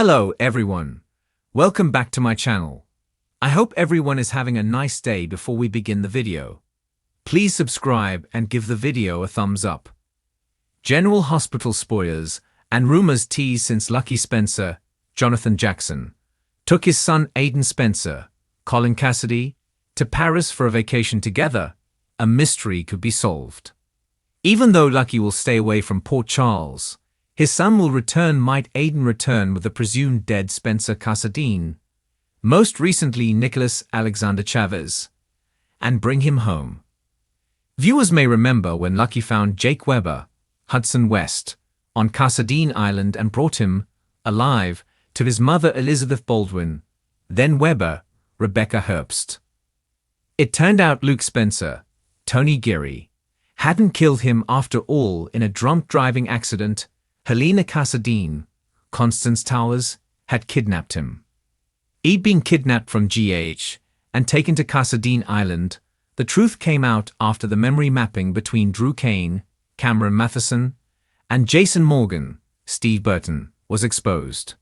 Hello everyone. Welcome back to my channel. I hope everyone is having a nice day. Before we begin the video, please subscribe and give the video a thumbs up. General Hospital spoilers and rumors tease since Lucky Spencer, Jonathan Jackson, took his son Aiden Spencer, Colin Cassidy, to Paris for a vacation together, a mystery could be solved. Even though Lucky will stay away from Port Charles, his son will return. Might Aiden return with the presumed dead Spencer Casadine, most recently Nicholas Alexander Chavez, and bring him home? Viewers may remember when Lucky found Jake Weber, Hudson West, on Casadine Island and brought him, alive, to his mother Elizabeth Baldwin, then Weber, Rebecca Herbst. It turned out Luke Spencer, Tony Geary, hadn't killed him after all. In a drunk driving accident, Helena Casadine, Constance Towers, had kidnapped him. He'd been kidnapped from GH and taken to Casadine Island. The truth came out after the memory mapping between Drew Kane, Cameron Matheson, and Jason Morgan, Steve Burton, was exposed.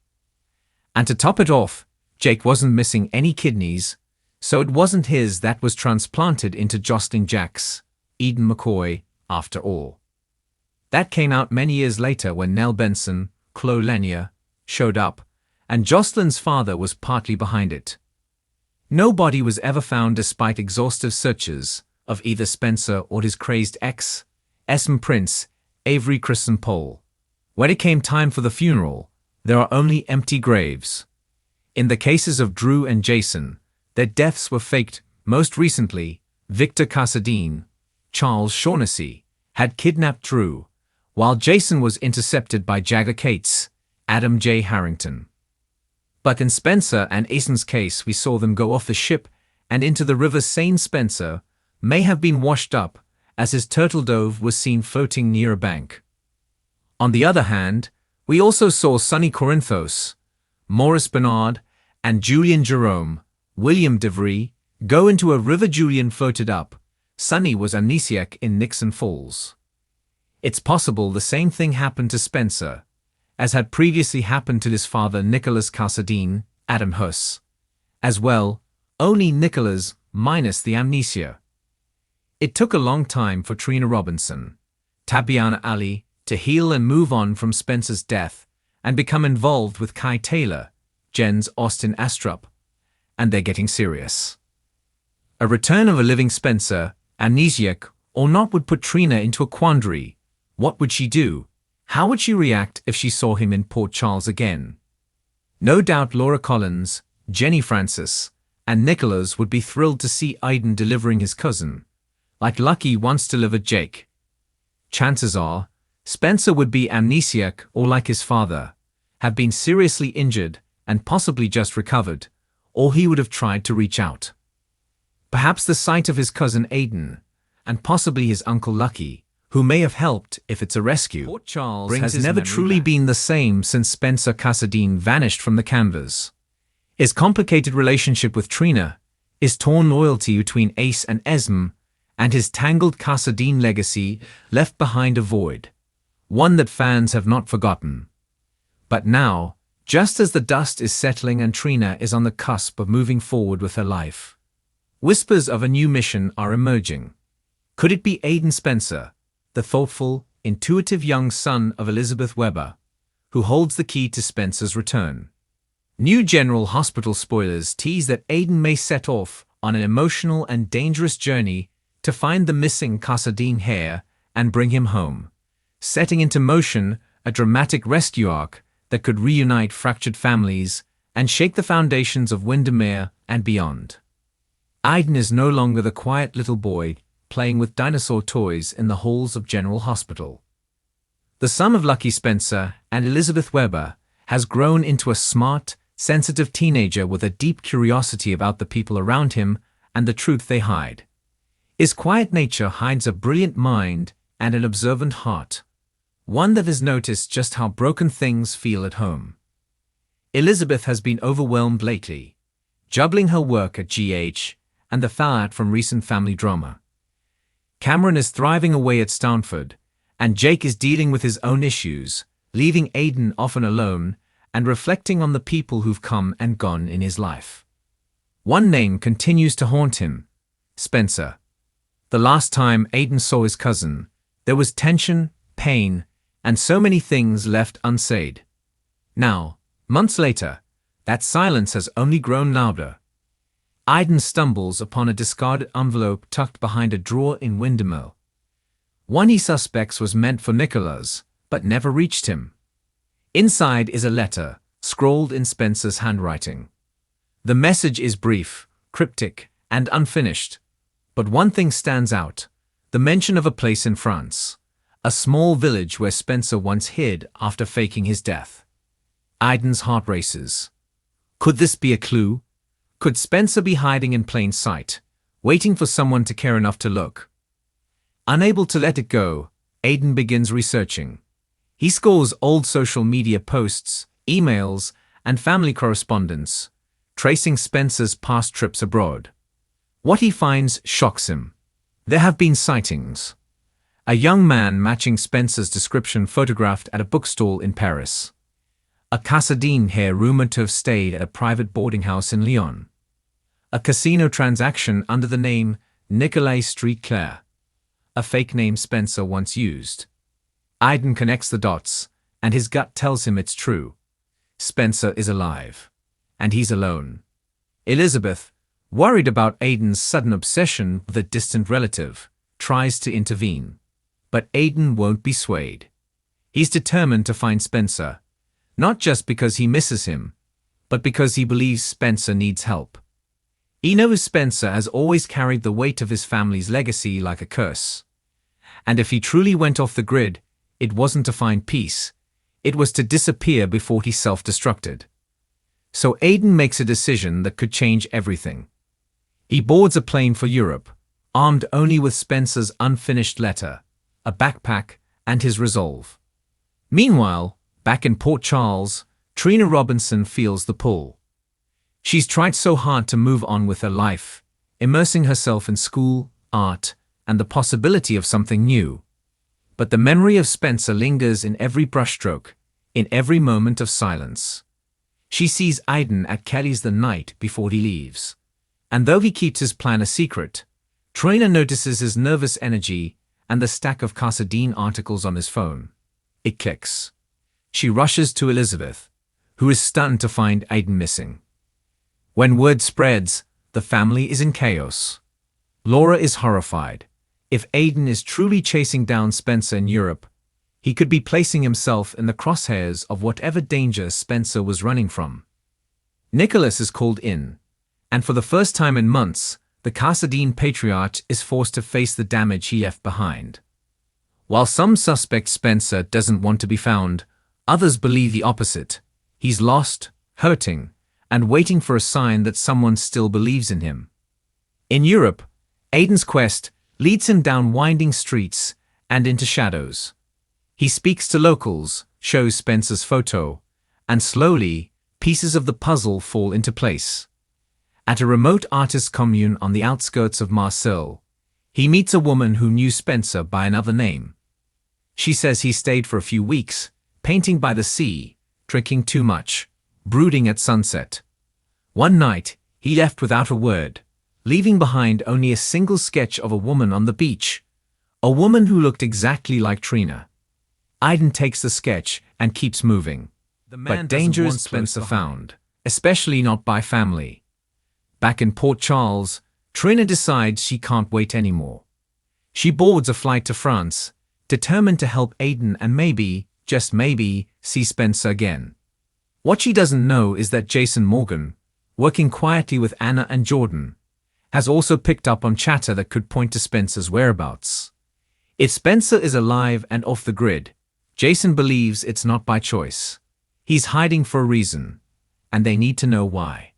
And to top it off, Jake wasn't missing any kidneys, so it wasn't his that was transplanted into Jocelyn Jack's, Eden McCoy, after all. That came out many years later when Nell Benson, Chloe Lanier, showed up, and Jocelyn's father was partly behind it. No body was ever found despite exhaustive searches of either Spencer or his crazed ex, Esme Prince, Avery Kristen Pole. When it came time for the funeral, there are only empty graves. In the cases of Drew and Jason, their deaths were faked. Most recently, Victor Casadine, Charles Shaughnessy, had kidnapped Drew, while Jason was intercepted by Jagger Cates, Adam J. Harrington. But in Spencer and Aiden's case, we saw them go off the ship and into the river. Saint Spencer may have been washed up, as his turtle dove was seen floating near a bank. On the other hand, we also saw Sonny Corinthos, Maurice Bernard, and Julian Jerome, William DeVry, go into a river. Julian floated up. Sonny was amnesiac in Nixon Falls. It's possible the same thing happened to Spencer, as had previously happened to his father Nicholas Casadine, Adam Huss. As well, only Nicholas minus the amnesia. It took a long time for Trina Robinson, Tabiana Ali, to heal and move on from Spencer's death and become involved with Kai Taylor, Jen's Austin Astrup, and they're getting serious. A return of a living Spencer, amnesiac or not, would put Trina into a quandary. What would she do? How would she react if she saw him in Port Charles again? No doubt Laura Collins, Jenny Francis, and Nicholas would be thrilled to see Aiden delivering his cousin, like Lucky once delivered Jake. Chances are, Spencer would be amnesiac or, like his father, have been seriously injured and possibly just recovered, or he would have tried to reach out. Perhaps the sight of his cousin Aiden, and possibly his uncle Lucky, who may have helped if it's a rescue. Port Charles has never truly been the same since Spencer Casadine vanished from the canvas. His complicated relationship with Trina, his torn loyalty between Ace and Esme, and his tangled Casadine legacy left behind a void, one that fans have not forgotten. But now, just as the dust is settling and Trina is on the cusp of moving forward with her life, whispers of a new mission are emerging. Could it be Aiden Spencer, the thoughtful, intuitive young son of Elizabeth Weber, who holds the key to Spencer's return? New General Hospital spoilers tease that Aiden may set off on an emotional and dangerous journey to find the missing Casadine heir and bring him home, setting into motion a dramatic rescue arc that could reunite fractured families and shake the foundations of Windermere and beyond. Aiden is no longer the quiet little boy playing with dinosaur toys in the halls of General Hospital. The son of Lucky Spencer and Elizabeth Weber has grown into a smart, sensitive teenager with a deep curiosity about the people around him and the truth they hide. His quiet nature hides a brilliant mind and an observant heart, one that has noticed just how broken things feel at home. Elizabeth has been overwhelmed lately, juggling her work at GH and the fallout from recent family drama. Cameron is thriving away at Stanford, and Jake is dealing with his own issues, leaving Aiden often alone and reflecting on the people who've come and gone in his life. One name continues to haunt him: Spencer. The last time Aiden saw his cousin, there was tension, pain, and so many things left unsaid. Now, months later, that silence has only grown louder. Aiden stumbles upon a discarded envelope tucked behind a drawer in Windermere. One he suspects was meant for Nicholas, but never reached him. Inside is a letter, scrawled in Spencer's handwriting. The message is brief, cryptic, and unfinished. But one thing stands out: the mention of a place in France, a small village where Spencer once hid after faking his death. Aiden's heart races. Could this be a clue? Could Spencer be hiding in plain sight, waiting for someone to care enough to look? Unable to let it go, Aiden begins researching. He scores old social media posts, emails, and family correspondence, tracing Spencer's past trips abroad. What he finds shocks him. There have been sightings. A young man matching Spencer's description photographed at a bookstall in Paris. A Casadine hair rumored to have stayed at a private boarding house in Lyon. A casino transaction under the name Nicolas Street Claire, a fake name Spencer once used. Aiden connects the dots, and his gut tells him it's true. Spencer is alive. And he's alone. Elizabeth, worried about Aiden's sudden obsession with a distant relative, tries to intervene. But Aiden won't be swayed. He's determined to find Spencer, not just because he misses him, but because he believes Spencer needs help. He knows Spencer has always carried the weight of his family's legacy like a curse. And if he truly went off the grid, it wasn't to find peace, it was to disappear before he self-destructed. So Aiden makes a decision that could change everything. He boards a plane for Europe, armed only with Spencer's unfinished letter, a backpack, and his resolve. Meanwhile, back in Port Charles, Trina Robinson feels the pull. She's tried so hard to move on with her life, immersing herself in school, art, and the possibility of something new. But the memory of Spencer lingers in every brushstroke, in every moment of silence. She sees Aiden at Kelly's the night before he leaves. And though he keeps his plan a secret, Trina notices his nervous energy and the stack of Casadine articles on his phone. It clicks. She rushes to Elizabeth, who is stunned to find Aiden missing. When word spreads, the family is in chaos. Laura is horrified. If Aiden is truly chasing down Spencer in Europe, he could be placing himself in the crosshairs of whatever danger Spencer was running from. Nicholas is called in, and for the first time in months, the Casadine patriarch is forced to face the damage he left behind. While some suspect Spencer doesn't want to be found, others believe the opposite. He's lost, hurting, and waiting for a sign that someone still believes in him. In Europe, Aiden's quest leads him down winding streets and into shadows. He speaks to locals, shows Spencer's photo, and slowly, pieces of the puzzle fall into place. At a remote artist commune on the outskirts of Marseille, he meets a woman who knew Spencer by another name. She says he stayed for a few weeks, painting by the sea, drinking too much, brooding at sunset. One night, he left without a word, leaving behind only a single sketch of a woman on the beach, a woman who looked exactly like Trina. Aiden takes the sketch and keeps moving. But danger is Spencer found, especially not by family. Back in Port Charles, Trina decides she can't wait anymore. She boards a flight to France, determined to help Aiden and maybe, just maybe, see Spencer again. What she doesn't know is that Jason Morgan, working quietly with Anna and Jordan, has also picked up on chatter that could point to Spencer's whereabouts. If Spencer is alive and off the grid, Jason believes it's not by choice. He's hiding for a reason, and they need to know why.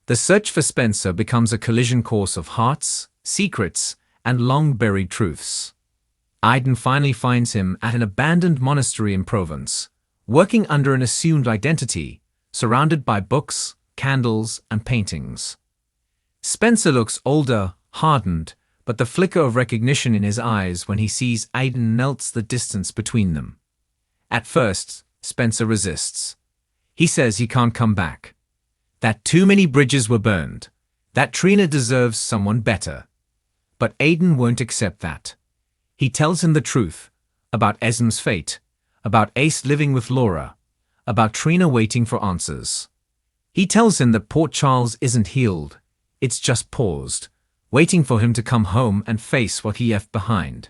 The search for Spencer becomes a collision course of hearts, secrets, and long-buried truths. Aiden finally finds him at an abandoned monastery in Provence, working under an assumed identity, surrounded by books, candles, and paintings. Spencer looks older, hardened, but the flicker of recognition in his eyes when he sees Aiden melts the distance between them. At first, Spencer resists. He says he can't come back. That too many bridges were burned. That Trina deserves someone better. But Aiden won't accept that. He tells him the truth about Esm's fate, about Ace living with Laura, about Trina waiting for answers. He tells him that Port Charles isn't healed, it's just paused, waiting for him to come home and face what he left behind.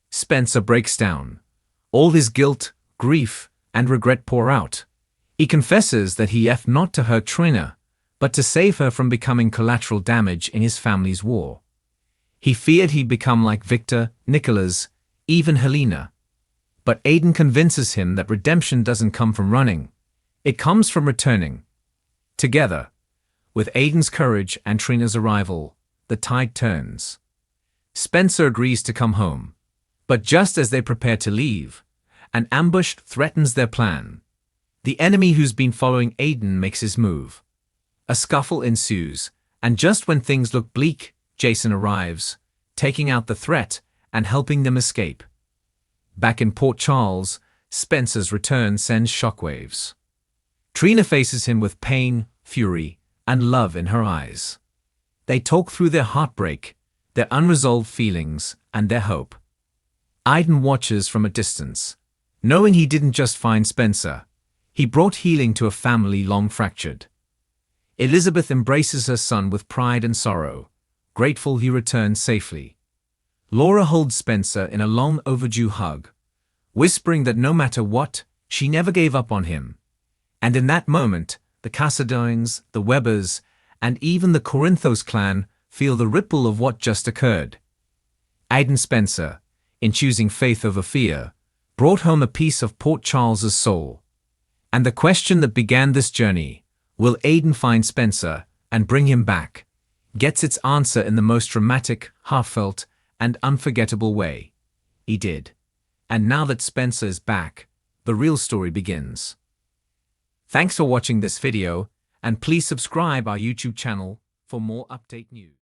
Spencer breaks down. All his guilt, grief, and regret pour out. He confesses that he left not to hurt Trina, but to save her from becoming collateral damage in his family's war. He feared he'd become like Victor, Nicholas, even Helena. But Aiden convinces him that redemption doesn't come from running. It comes from returning. Together, with Aiden's courage and Trina's arrival, the tide turns. Spencer agrees to come home. But just as they prepare to leave, an ambush threatens their plan. The enemy who's been following Aiden makes his move. A scuffle ensues, and just when things look bleak, Jason arrives, taking out the threat and helping them escape. Back in Port Charles, Spencer's return sends shockwaves. Trina faces him with pain, fury, and love in her eyes. They talk through their heartbreak, their unresolved feelings, and their hope. Aiden watches from a distance, knowing he didn't just find Spencer. He brought healing to a family long fractured. Elizabeth embraces her son with pride and sorrow, grateful he returned safely. Laura holds Spencer in a long overdue hug, whispering that no matter what, she never gave up on him. And in that moment, the Casadoins, the Webbers, and even the Corinthos clan feel the ripple of what just occurred. Aiden Spencer, in choosing faith over fear, brought home a piece of Port Charles's soul. And the question that began this journey, will Aiden find Spencer and bring him back, gets its answer in the most dramatic, heartfelt, and unforgettable way. He did. And now that Spencer is back, the real story begins. Thanks for watching this video, and please subscribe our YouTube channel for more update news.